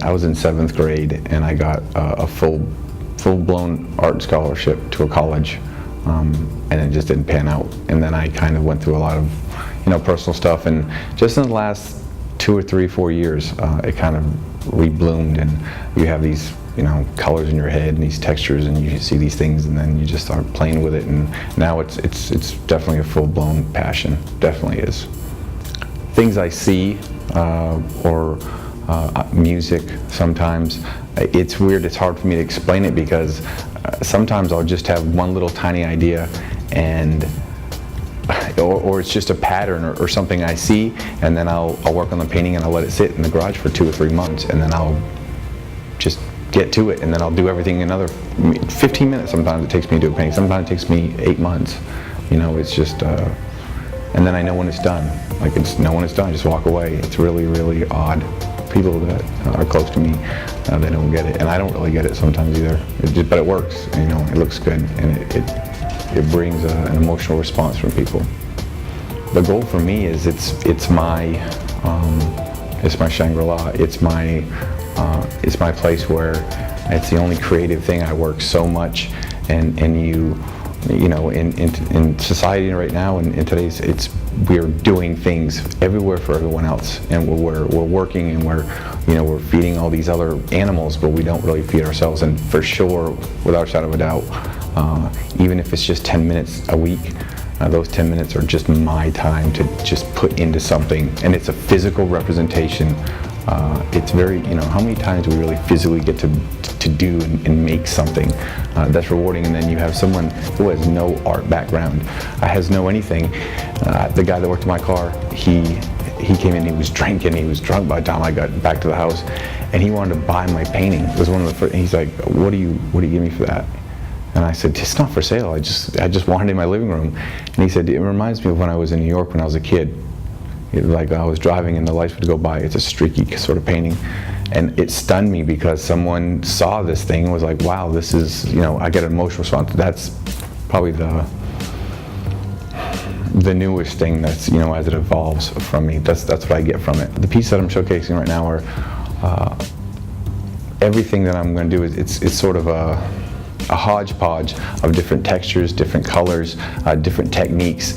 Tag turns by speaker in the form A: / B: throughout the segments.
A: I was in 7th grade, and I got a full-blown art scholarship to a college, and it just didn't pan out. And then I kind of went through a lot of, personal stuff, and just in the last 2 or 3, 4 years, it kind of rebloomed, and you have these, colors in your head and these textures, and you see these things, and then you just start playing with it, and now it's definitely a full-blown passion. Definitely is. Things I see, or music sometimes, it's weird, it's hard for me to explain it, because sometimes I'll just have one little tiny idea, and or it's just a pattern or something I see, and then I'll work on the painting, and I'll let it sit in the garage for 2 or 3 months, and then I'll just get to it, and then I'll do everything in another 15 minutes. Sometimes it takes me to do a painting, sometimes it takes me 8 months. It's just, and then I know when it's done. Know when it's done, just walk away. It's really, really odd. People that are close to me, they don't get it, and I don't really get it sometimes either. But it works, it looks good, and it brings an emotional response from people. The goal for me is it's my Shangri-La. It's my place where it's the only creative thing. I work so much, and in society right now, and in today's, we're doing things everywhere for everyone else, and we're working, and we're feeding all these other animals, but we don't really feed ourselves. And for sure, without a shadow of a doubt, even if it's just 10 minutes a week, those 10 minutes are just my time to just put into something, and it's a physical representation. It's very, how many times do we really physically get to do and make something that's rewarding, and then you have someone who has no art background, has no anything. The guy that worked in my car, he came in, he was drinking, he was drunk by the time I got back to the house, and he wanted to buy my painting. It was one of the first, and he's like, what do you give me for that? And I said, it's not for sale, I just wanted it in my living room. And he said, it reminds me of when I was in New York when I was a kid. Like I was driving and the lights would go by. It's a streaky sort of painting, and it stunned me because someone saw this thing and was like, wow, this is, I get an emotional response. That's probably the newest thing that's, as it evolves from me, that's what I get from it. The piece that I'm showcasing right now are everything that I'm going to do is it's sort of a hodgepodge of different textures, different colors, different techniques,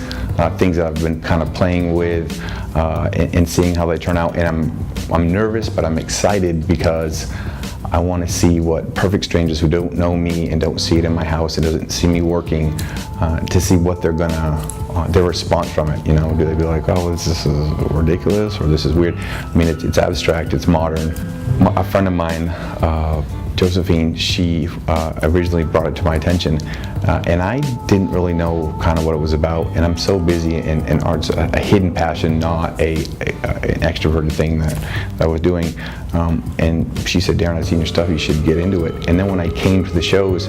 A: things that I've been kind of playing with and seeing how they turn out. And I'm nervous, but I'm excited because I want to see what perfect strangers who don't know me and don't see it in my house and doesn't see me working, to see what they're gonna, their response from it. Do they be like, oh, this is ridiculous, or this is weird? I mean, it's abstract, it's modern. A friend of mine, Josephine, she originally brought it to my attention, and I didn't really know kind of what it was about, and I'm so busy, and art's a hidden passion, not an extroverted thing that I was doing. And she said, Daren, I've seen your stuff, you should get into it. And then when I came to the shows,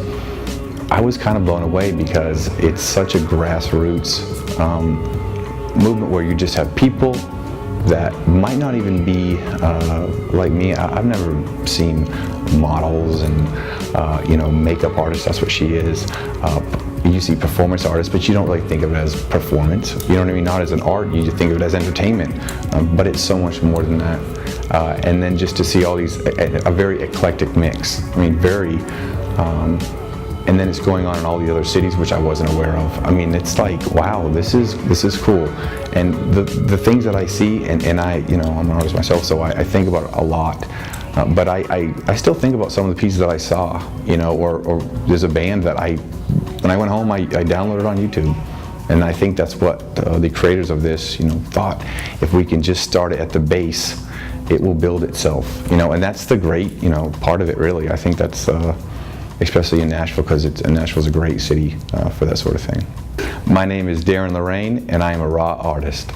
A: I was kind of blown away because it's such a grassroots movement where you just have people that might not even be like me. I've never seen models and makeup artists. That's what she is. You see performance artists, but you don't really think of it as performance. You know what I mean? Not as an art. You just think of it as entertainment. But it's so much more than that. And then just to see all these, a very eclectic mix. I mean, very. And then it's going on in all the other cities, which I wasn't aware of. I mean, it's like, wow, this is cool. And the things that I see, and I, I'm an artist myself, so I think about it a lot. But I still think about some of the pieces that I saw, or there's a band that when I went home, I downloaded on YouTube. And I think that's what the creators of this, thought. If we can just start it at the base, it will build itself, and that's the great, part of it, really. I think that's, especially in Nashville, because Nashville's a great city for that sort of thing. My name is Daren Lorrain, and I am a raw artist.